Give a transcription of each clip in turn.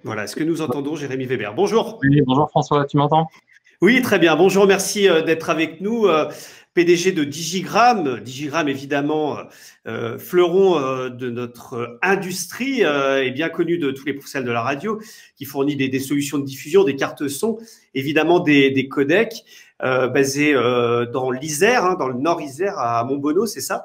Voilà, est-ce que nous entendons Jérémy Weber? Bonjour. Oui, bonjour François, tu m'entends? Oui, très bien. Bonjour, merci d'être avec nous. PDG de Digigramme. Digigramme, évidemment, fleuron de notre industrie et bien connu de tous les professionnels de la radio, qui fournit des solutions de diffusion, des cartes son, évidemment des codecs basés dans l'Isère, hein, dans le Nord Isère, à Montbonneau, c'est ça.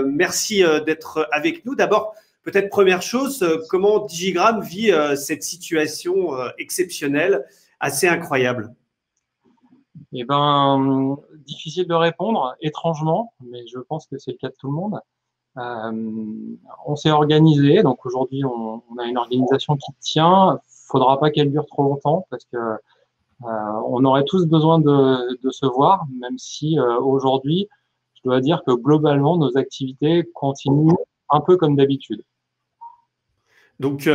Merci d'être avec nous. D'abord, peut-être première chose, comment Digigramme vit cette situation exceptionnelle, assez incroyable? Eh ben, difficile de répondre, étrangement, mais je pense que c'est le cas de tout le monde. On s'est organisé, donc aujourd'hui on a une organisation qui tient. Faudra pas qu'elle dure trop longtemps parce que on aurait tous besoin de se voir, même si aujourd'hui, je dois dire que globalement nos activités continuent un peu comme d'habitude. Donc,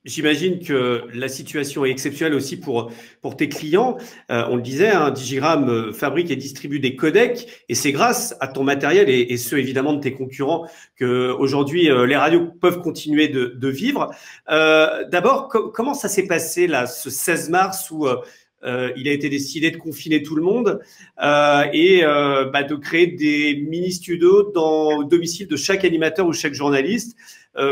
j'imagine que la situation est exceptionnelle aussi pour tes clients. On le disait, hein, Digigramme fabrique et distribue des codecs et c'est grâce à ton matériel et ceux évidemment de tes concurrents que aujourd'hui les radios peuvent continuer de vivre. D'abord, comment ça s'est passé là, ce 16 mars où il a été décidé de confiner tout le monde et de créer des mini-studios au domicile de chaque animateur ou chaque journaliste.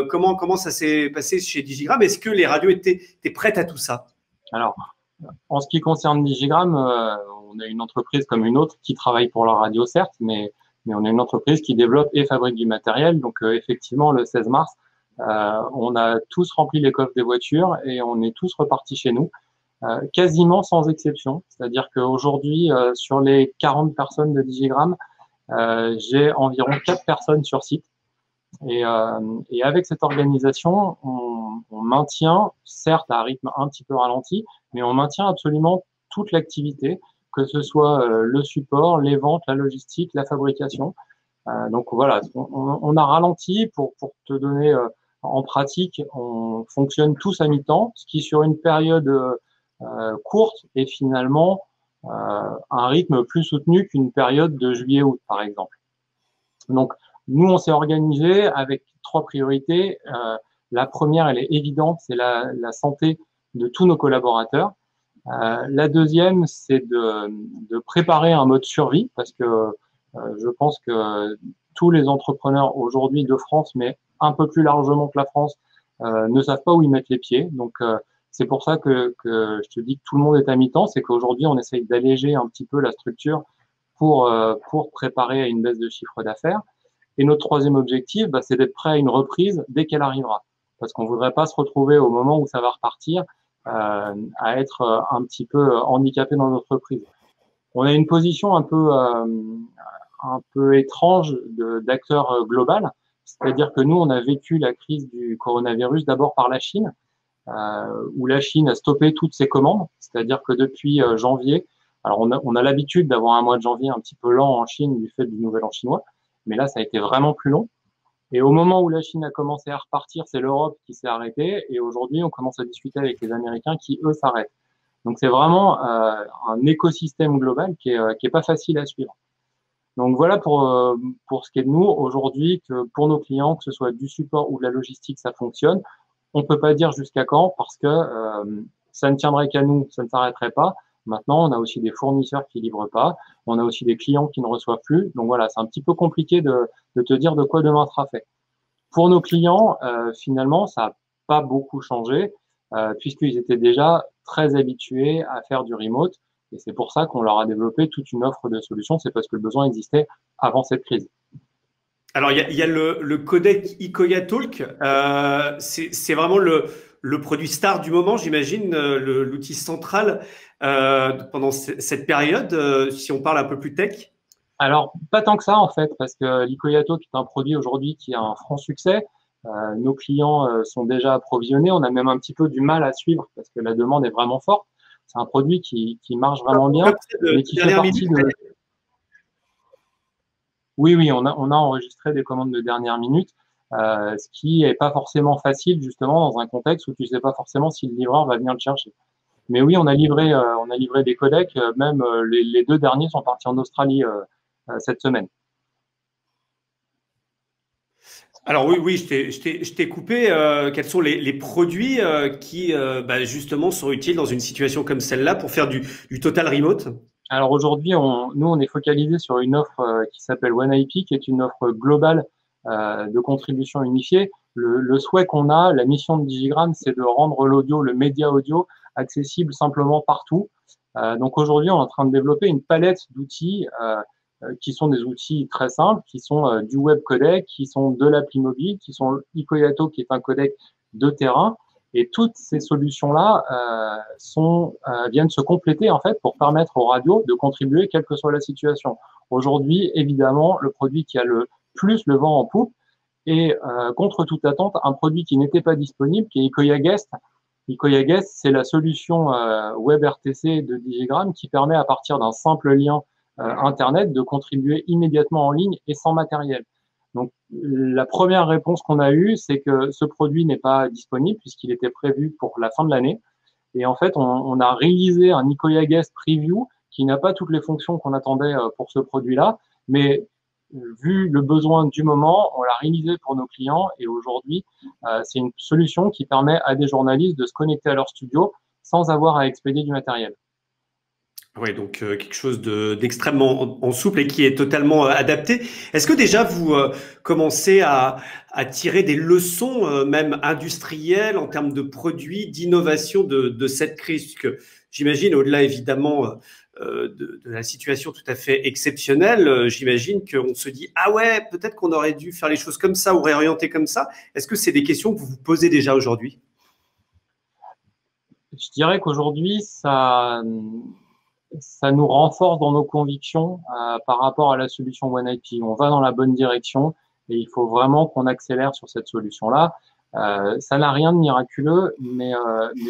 Comment ça s'est passé chez Digigramme? Est-ce que les radios étaient prêtes à tout ça? Alors, en ce qui concerne Digigramme, on est une entreprise comme une autre qui travaille pour la radio, certes, mais on est une entreprise qui développe et fabrique du matériel. Donc, effectivement, le 16 mars, on a tous rempli les coffres des voitures et on est tous repartis chez nous, quasiment sans exception. C'est-à-dire qu'aujourd'hui, sur les 40 personnes de Digigramme, j'ai environ 4 personnes sur site. Et avec cette organisation, on maintient, certes à un rythme un petit peu ralenti, mais on maintient absolument toute l'activité, que ce soit le support, les ventes, la logistique, la fabrication. Donc voilà, on a ralenti pour te donner en pratique, on fonctionne tous à mi-temps, ce qui sur une période courte est finalement un rythme plus soutenu qu'une période de juillet-août, par exemple. Donc, nous, on s'est organisé avec 3 priorités. La première, elle est évidente, c'est la santé de tous nos collaborateurs. La deuxième, c'est de préparer un mode survie parce que je pense que tous les entrepreneurs aujourd'hui de France, mais un peu plus largement que la France, ne savent pas où ils mettent les pieds. Donc, c'est pour ça que je te dis que tout le monde est à mi-temps. C'est qu'aujourd'hui, on essaye d'alléger un petit peu la structure pour préparer à une baisse de chiffre d'affaires. Et notre troisième objectif, c'est d'être prêt à une reprise dès qu'elle arrivera. Parce qu'on ne voudrait pas se retrouver au moment où ça va repartir à être un petit peu handicapé dans l'entreprise. On a une position un peu étrange d'acteur global. C'est-à-dire que nous, on a vécu la crise du coronavirus d'abord par la Chine, où la Chine a stoppé toutes ses commandes. C'est-à-dire que depuis janvier, alors on a l'habitude d'avoir un mois de janvier un petit peu lent en Chine du fait du nouvel an chinois. Mais là, ça a été vraiment plus long. Et au moment où la Chine a commencé à repartir, c'est l'Europe qui s'est arrêtée. Et aujourd'hui, on commence à discuter avec les Américains qui, eux, s'arrêtent. Donc, c'est vraiment un écosystème global qui est pas facile à suivre. Donc, voilà pour ce qui est de nous aujourd'hui, que pour nos clients, que ce soit du support ou de la logistique, ça fonctionne. On peut pas dire jusqu'à quand parce que ça ne tiendrait qu'à nous, ça ne s'arrêterait pas. Maintenant, on a aussi des fournisseurs qui livrent pas. On a aussi des clients qui ne reçoivent plus. Donc voilà, c'est un petit peu compliqué de te dire de quoi demain sera fait. Pour nos clients, finalement, ça n'a pas beaucoup changé puisqu'ils étaient déjà très habitués à faire du remote. Et c'est pour ça qu'on leur a développé toute une offre de solutions. C'est parce que le besoin existait avant cette crise. Alors, il y a le codec Ikoya Talk. C'est vraiment le produit star du moment, j'imagine, l'outil central pendant cette période, si on parle un peu plus tech. Alors, pas tant que ça, en fait, parce que l'Ikoya Talk est un produit aujourd'hui qui a un franc succès. Nos clients sont déjà approvisionnés. On a même un petit peu du mal à suivre parce que la demande est vraiment forte. C'est un produit qui marche vraiment bien, mais qui fait partie de… Oui, on a enregistré des commandes de dernière minute, ce qui est pas forcément facile justement dans un contexte où tu sais pas forcément si le livreur va venir le chercher. Mais oui, on a livré des codecs. Même les deux derniers sont partis en Australie cette semaine. Alors oui, oui, je t'ai coupé. Quels sont les produits qui bah, justement sont utiles dans une situation comme celle-là pour faire du total remote? Alors aujourd'hui, nous, on est focalisé sur une offre qui s'appelle OneIP, qui est une offre globale de contribution unifiée. Le souhait qu'on a, la mission de Digigram, c'est de rendre l'audio, le média audio, accessible simplement partout. Donc aujourd'hui, on est en train de développer une palette d'outils qui sont des outils très simples, qui sont du web codec, qui sont de l'appli mobile, qui sont Ikoyato, qui est un codec de terrain. Et toutes ces solutions-là viennent se compléter en fait pour permettre aux radios de contribuer quelle que soit la situation. Aujourd'hui, évidemment, le produit qui a le plus le vent en poupe est contre toute attente un produit qui n'était pas disponible, qui est Ikoya Guest. Ikoya Guest, c'est la solution web RTC de Digigram qui permet à partir d'un simple lien Internet de contribuer immédiatement en ligne et sans matériel. Donc, la première réponse qu'on a eue, c'est que ce produit n'est pas disponible puisqu'il était prévu pour la fin de l'année. Et en fait, on a réalisé un Ikoya Guest Preview qui n'a pas toutes les fonctions qu'on attendait pour ce produit-là, mais vu le besoin du moment, on l'a réalisé pour nos clients et aujourd'hui, c'est une solution qui permet à des journalistes de se connecter à leur studio sans avoir à expédier du matériel. Oui, donc quelque chose d'extrêmement en souple et qui est totalement adapté. Est-ce que déjà vous commencez à tirer des leçons, même industrielles, en termes de produits, d'innovation de cette crise? Parce que j'imagine, au-delà évidemment de la situation tout à fait exceptionnelle, j'imagine qu'on se dit, ah ouais, peut-être qu'on aurait dû faire les choses comme ça ou réorienter comme ça. Est-ce que c'est des questions que vous vous posez déjà aujourd'hui? Je dirais qu'aujourd'hui, ça nous renforce dans nos convictions par rapport à la solution OneIP. On va dans la bonne direction et il faut vraiment qu'on accélère sur cette solution-là. Ça n'a rien de miraculeux, mais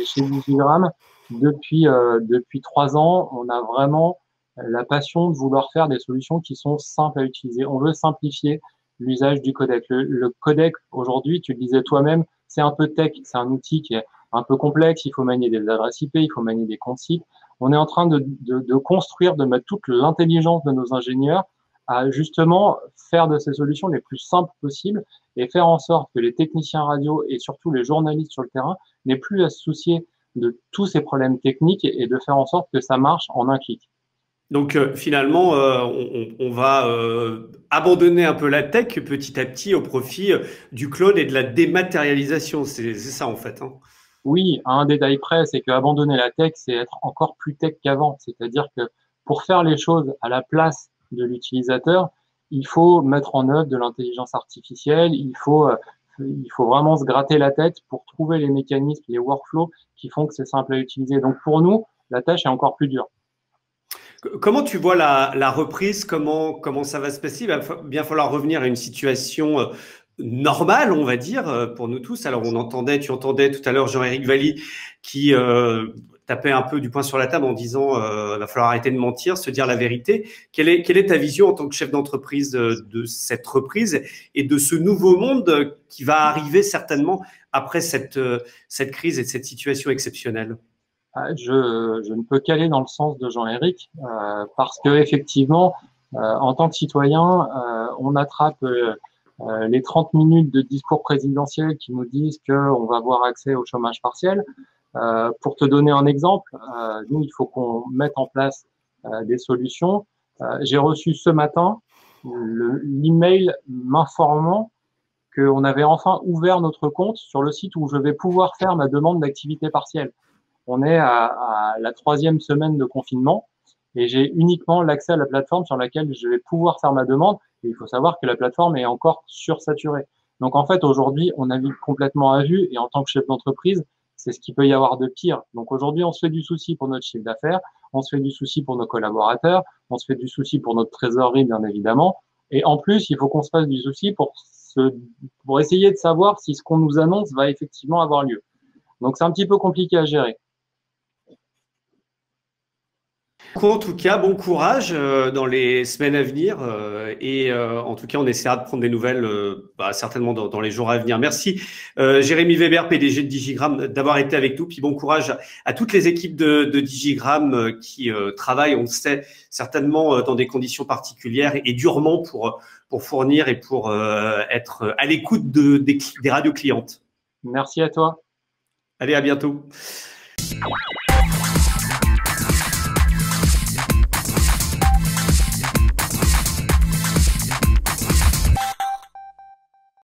chez Digigram, depuis 3 ans, on a vraiment la passion de vouloir faire des solutions qui sont simples à utiliser. On veut simplifier l'usage du codec. Le codec, aujourd'hui, tu le disais toi-même, c'est un peu tech, c'est un outil qui est un peu complexe, il faut manier des adresses IP, il faut manier des comptes sites. On est en train de construire, de mettre toute l'intelligence de nos ingénieurs à justement faire de ces solutions les plus simples possibles et faire en sorte que les techniciens radio et surtout les journalistes sur le terrain n'aient plus à se soucier de tous ces problèmes techniques et de faire en sorte que ça marche en un clic. Donc finalement, on va abandonner un peu la tech petit à petit au profit du cloud et de la dématérialisation. C'est ça en fait, hein. Oui, à un détail près, c'est qu'abandonner la tech, c'est être encore plus tech qu'avant. C'est-à-dire que pour faire les choses à la place de l'utilisateur, il faut mettre en œuvre de l'intelligence artificielle, il faut vraiment se gratter la tête pour trouver les mécanismes, les workflows qui font que c'est simple à utiliser. Donc pour nous, la tâche est encore plus dure. Comment tu vois la reprise? Comment ça va se passer? Il va bien falloir revenir à une situation normale, on va dire, pour nous tous. Alors, tu entendais tout à l'heure Jean-Éric Valli qui tapait un peu du poing sur la table en disant il va falloir arrêter de mentir, se dire la vérité. Quelle est ta vision en tant que chef d'entreprise de cette reprise et de ce nouveau monde qui va arriver certainement après cette crise et cette situation exceptionnelle? Je ne peux qu'aller dans le sens de Jean-Éric parce que effectivement, en tant que citoyen, on attrape les 30 minutes de discours présidentiel qui nous disent qu'on va avoir accès au chômage partiel. Pour te donner un exemple, nous, il faut qu'on mette en place des solutions. J'ai reçu ce matin l'email m'informant qu'on avait enfin ouvert notre compte sur le site où je vais pouvoir faire ma demande d'activité partielle. On est à la 3e semaine de confinement et j'ai uniquement l'accès à la plateforme sur laquelle je vais pouvoir faire ma demande. Et il faut savoir que la plateforme est encore sursaturée. Donc en fait, aujourd'hui, on navigue complètement à vue et en tant que chef d'entreprise, c'est ce qu'il peut y avoir de pire. Donc aujourd'hui, on se fait du souci pour notre chiffre d'affaires, on se fait du souci pour nos collaborateurs, on se fait du souci pour notre trésorerie, bien évidemment. Et en plus, il faut qu'on se fasse du souci pour essayer de savoir si ce qu'on nous annonce va effectivement avoir lieu. Donc c'est un petit peu compliqué à gérer. En tout cas, bon courage dans les semaines à venir et en tout cas, on essaiera de prendre des nouvelles certainement dans les jours à venir. Merci Jérémy Weber, PDG de Digigram, d'avoir été avec nous. Puis bon courage à toutes les équipes de Digigram qui travaillent, on le sait, certainement dans des conditions particulières et durement pour fournir et pour être à l'écoute des radios clientes. Merci à toi. Allez, à bientôt.